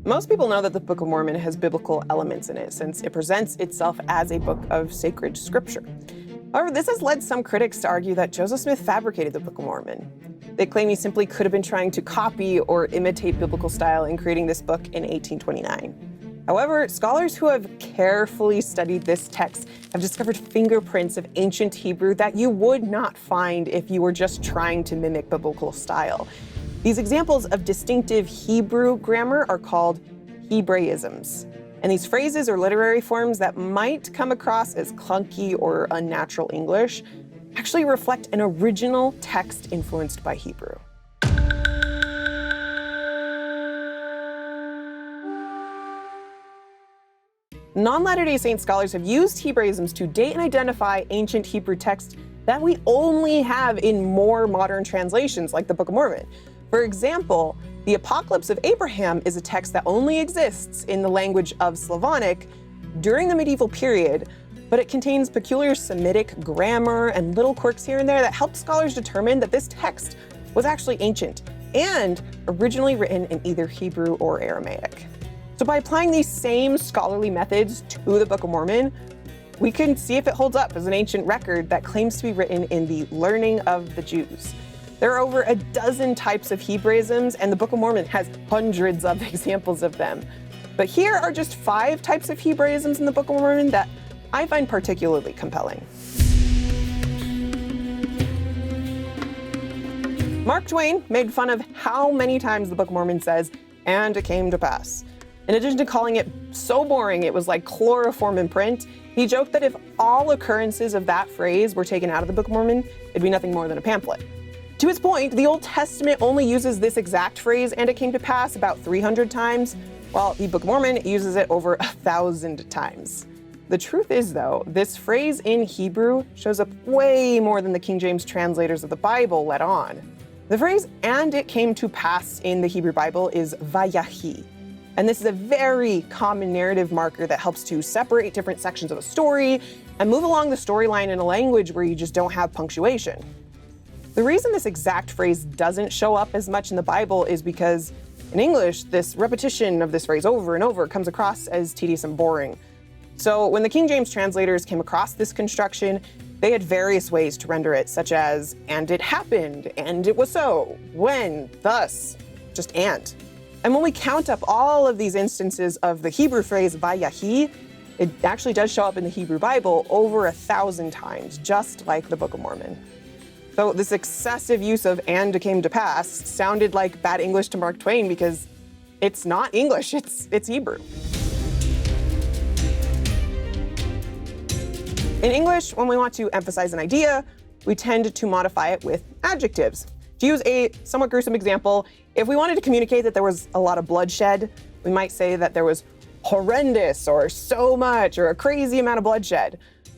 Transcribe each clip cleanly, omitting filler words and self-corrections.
Most people know that the Book of Mormon has biblical elements in it, since it presents itself as a book of sacred scripture. However, this has led some critics to argue that Joseph Smith fabricated the Book of Mormon. They claim he simply could have been trying to copy or imitate biblical style in creating this book in 1829. However, scholars who have carefully studied this text have discovered fingerprints of ancient Hebrew that you would not find if you were just trying to mimic biblical style. These examples of distinctive Hebrew grammar are called Hebraisms. And these phrases or literary forms that might come across as clunky or unnatural English actually reflect an original text influenced by Hebrew. Non-Latter-day Saint scholars have used Hebraisms to date and identify ancient Hebrew texts that we only have in more modern translations, like the Book of Mormon. For example, the Apocalypse of Abraham is a text that only exists in the language of Slavonic during the medieval period, but it contains peculiar Semitic grammar and little quirks here and there that help scholars determine that this text was actually ancient and originally written in either Hebrew or Aramaic. So by applying these same scholarly methods to the Book of Mormon, we can see if it holds up as an ancient record that claims to be written in the learning of the Jews. There are over a dozen types of Hebraisms, and the Book of Mormon has hundreds of examples of them. But here are just 5 types of Hebraisms in the Book of Mormon that I find particularly compelling. Mark Twain made fun of how many times the Book of Mormon says, "and it came to pass." In addition to calling it so boring it was like chloroform in print, he joked that if all occurrences of that phrase were taken out of the Book of Mormon, it'd be nothing more than a pamphlet. To his point, the Old Testament only uses this exact phrase, "and it came to pass," about 300 times, while the Book of Mormon uses it over 1,000 times. The truth is, though, this phrase in Hebrew shows up way more than the King James translators of the Bible let on. The phrase "and it came to pass" in the Hebrew Bible is vayahi. And this is a very common narrative marker that helps to separate different sections of a story and move along the storyline in a language where you just don't have punctuation. The reason this exact phrase doesn't show up as much in the Bible is because in English, this repetition of this phrase over and over comes across as tedious and boring. So when the King James translators came across this construction, they had various ways to render it, such as "and it happened," "and it was so," "when," "thus," just "and." And when we count up all of these instances of the Hebrew phrase vayahi, it actually does show up in the Hebrew Bible over 1,000 times, just like the Book of Mormon. So this excessive use of "and it came to pass" sounded like bad English to Mark Twain because it's not English, it's Hebrew. In English, when we want to emphasize an idea, we tend to modify it with adjectives. To use a somewhat gruesome example, if we wanted to communicate that there was a lot of bloodshed, we might say that there was horrendous or so much or a crazy amount of bloodshed.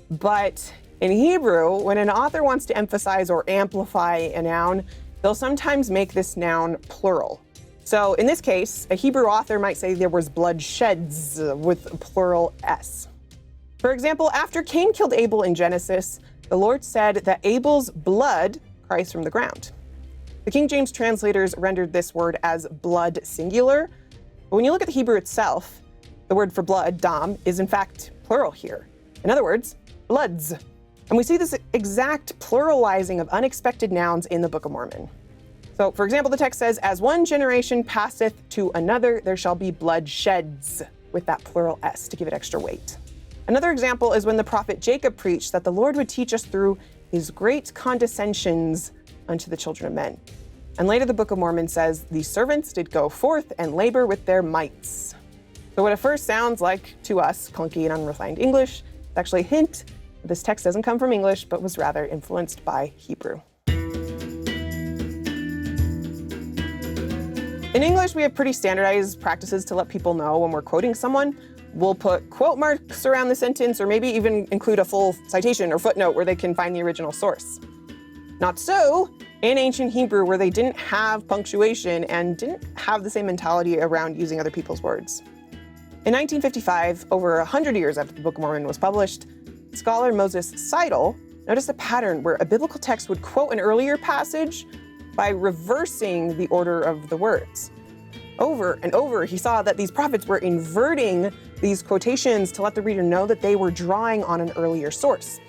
But in Hebrew, when an author wants to emphasize or amplify a noun, they'll sometimes make this noun plural. So in this case, a Hebrew author might say there was bloodsheds with plural S. For example, after Cain killed Abel in Genesis, the Lord said that Abel's blood cries from the ground. The King James translators rendered this word as blood singular, but when you look at the Hebrew itself, the word for blood, dam, is in fact plural here. In other words, bloods. And we see this exact pluralizing of unexpected nouns in the Book of Mormon. So, for example, the text says, "As one generation passeth to another, there shall be bloodsheds," with that plural S to give it extra weight. Another example is when the prophet Jacob preached that the Lord would teach us through his great condescensions unto the children of men. And later the Book of Mormon says, "The servants did go forth and labor with their mights." So what at first sounds like, to us, clunky and unrefined English, it's actually a hint that this text doesn't come from English, but was rather influenced by Hebrew. In English, we have pretty standardized practices to let people know when we're quoting someone. We'll put quote marks around the sentence, or maybe even include a full citation or footnote where they can find the original source. Not so in ancient Hebrew, where they didn't have punctuation and didn't have the same mentality around using other people's words. In 1955, over 100 years after the Book of Mormon was published, scholar Moses Seidel noticed a pattern where a biblical text would quote an earlier passage by reversing the order of the words. Over and over, he saw that these prophets were inverting these quotations to let the reader know that they were drawing on an earlier source,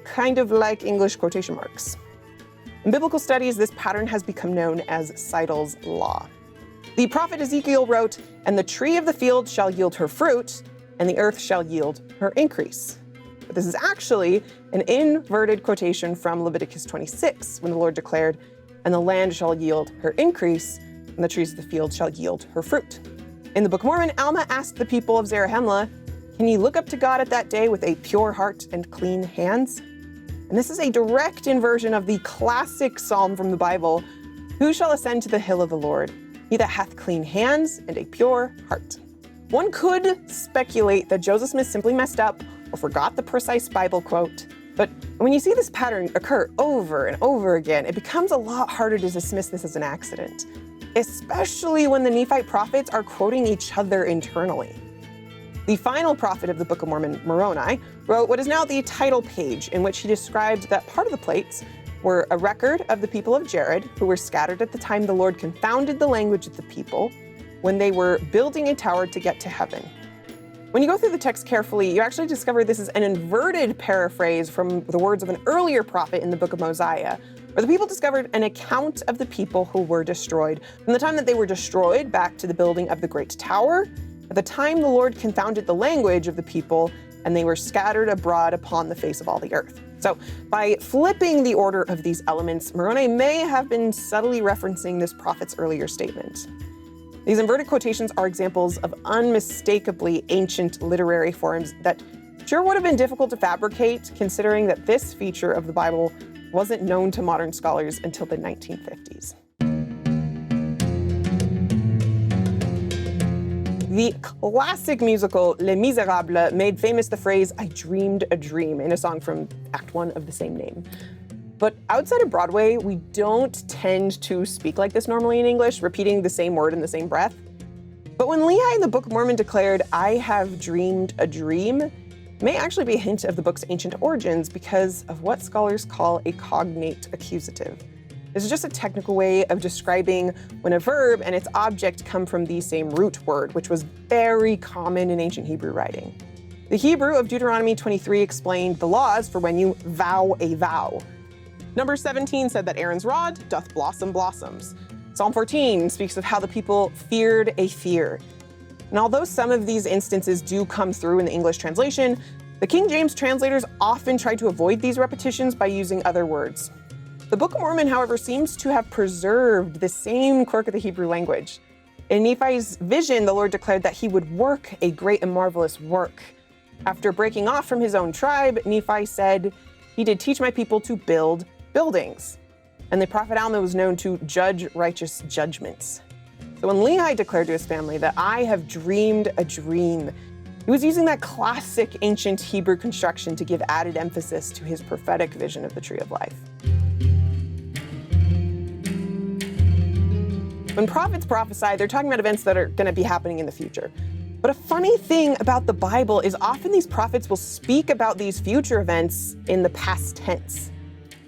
kind of like English quotation marks. In biblical studies, this pattern has become known as Seidel's Law. The prophet Ezekiel wrote, "And the tree of the field shall yield her fruit, and the earth shall yield her increase." But this is actually an inverted quotation from Leviticus 26, when the Lord declared, "And the land shall yield her increase, and the trees of the field shall yield her fruit." In the Book of Mormon, Alma asked the people of Zarahemla, "Can ye look up to God at that day with a pure heart and clean hands?" And this is a direct inversion of the classic psalm from the Bible, "Who shall ascend to the hill of the Lord? He that hath clean hands and a pure heart." One could speculate that Joseph Smith simply messed up or forgot the precise Bible quote. But when you see this pattern occur over and over again, it becomes a lot harder to dismiss this as an accident, especially when the Nephite prophets are quoting each other internally. The final prophet of the Book of Mormon, Moroni, wrote what is now the title page, in which he described that part of the plates were a record of the people of Jared, who were scattered at the time the Lord confounded the language of the people when they were building a tower to get to heaven. When you go through the text carefully, you actually discover this is an inverted paraphrase from the words of an earlier prophet in the Book of Mosiah, where the people discovered an account of the people who were destroyed, from the time that they were destroyed back to the building of the great tower, at the time the Lord confounded the language of the people, and they were scattered abroad upon the face of all the earth. So by flipping the order of these elements, Moroni may have been subtly referencing this prophet's earlier statement. These inverted quotations are examples of unmistakably ancient literary forms that sure would have been difficult to fabricate, considering that this feature of the Bible wasn't known to modern scholars until the 1950s. The classic musical Les Misérables made famous the phrase, "I dreamed a dream," in a song from Act 1 of the same name. But outside of Broadway, we don't tend to speak like this normally in English, repeating the same word in the same breath. But when Lehi in the Book of Mormon declared, "I have dreamed a dream," it may actually be a hint of the book's ancient origins because of what scholars call a cognate accusative. This is just a technical way of describing when a verb and its object come from the same root word, which was very common in ancient Hebrew writing. The Hebrew of Deuteronomy 23 explained the laws for when you vow a vow. Number 17 said that Aaron's rod doth blossom blossoms. Psalm 14 speaks of how the people feared a fear. And although some of these instances do come through in the English translation, the King James translators often tried to avoid these repetitions by using other words. The Book of Mormon, however, seems to have preserved the same quirk of the Hebrew language. In Nephi's vision, the Lord declared that he would work a great and marvelous work. After breaking off from his own tribe, Nephi said, "He did teach my people to build buildings." And the prophet Alma was known to judge righteous judgments. So when Lehi declared to his family that "I have dreamed a dream," he was using that classic ancient Hebrew construction to give added emphasis to his prophetic vision of the tree of life. When prophets prophesy, they're talking about events that are going to be happening in the future. But a funny thing about the Bible is often these prophets will speak about these future events in the past tense.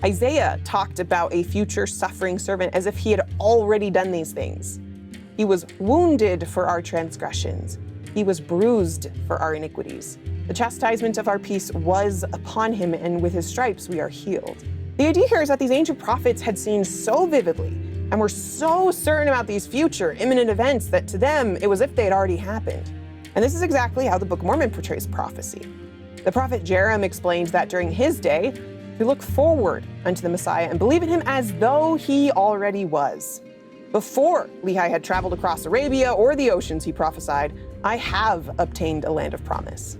Isaiah talked about a future suffering servant as if he had already done these things. He was wounded for our transgressions. He was bruised for our iniquities. The chastisement of our peace was upon him, and with his stripes we are healed. The idea here is that these ancient prophets had seen so vividly and were so certain about these future imminent events that to them it was as if they had already happened. And this is exactly how the Book of Mormon portrays prophecy. The prophet Jeremiah explained that during his day, to look forward unto the Messiah and believe in him as though he already was. Before Lehi had traveled across Arabia or the oceans, he prophesied, "I have obtained a land of promise."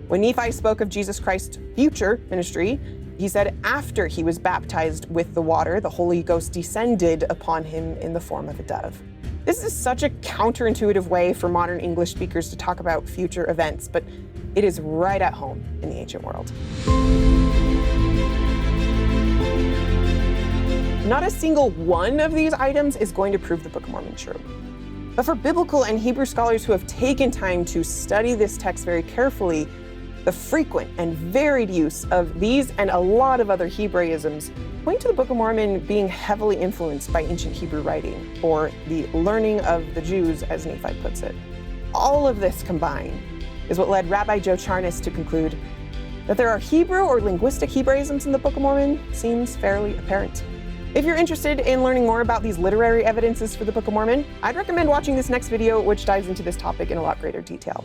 When Nephi spoke of Jesus Christ's future ministry, he said after he was baptized with the water, the Holy Ghost descended upon him in the form of a dove. This is such a counterintuitive way for modern English speakers to talk about future events, but it is right at home in the ancient world. Not a single one of these items is going to prove the Book of Mormon true. But for biblical and Hebrew scholars who have taken time to study this text very carefully, The frequent and varied use of these and a lot of other Hebraisms point to the Book of Mormon being heavily influenced by ancient Hebrew writing, or the learning of the Jews, as Nephi puts it. All of this combined is what led Rabbi Joe Charnas to conclude that there are Hebrew or linguistic Hebraisms in the Book of Mormon seems fairly apparent. If you're interested in learning more about these literary evidences for the Book of Mormon, I'd recommend watching this next video, which dives into this topic in a lot greater detail.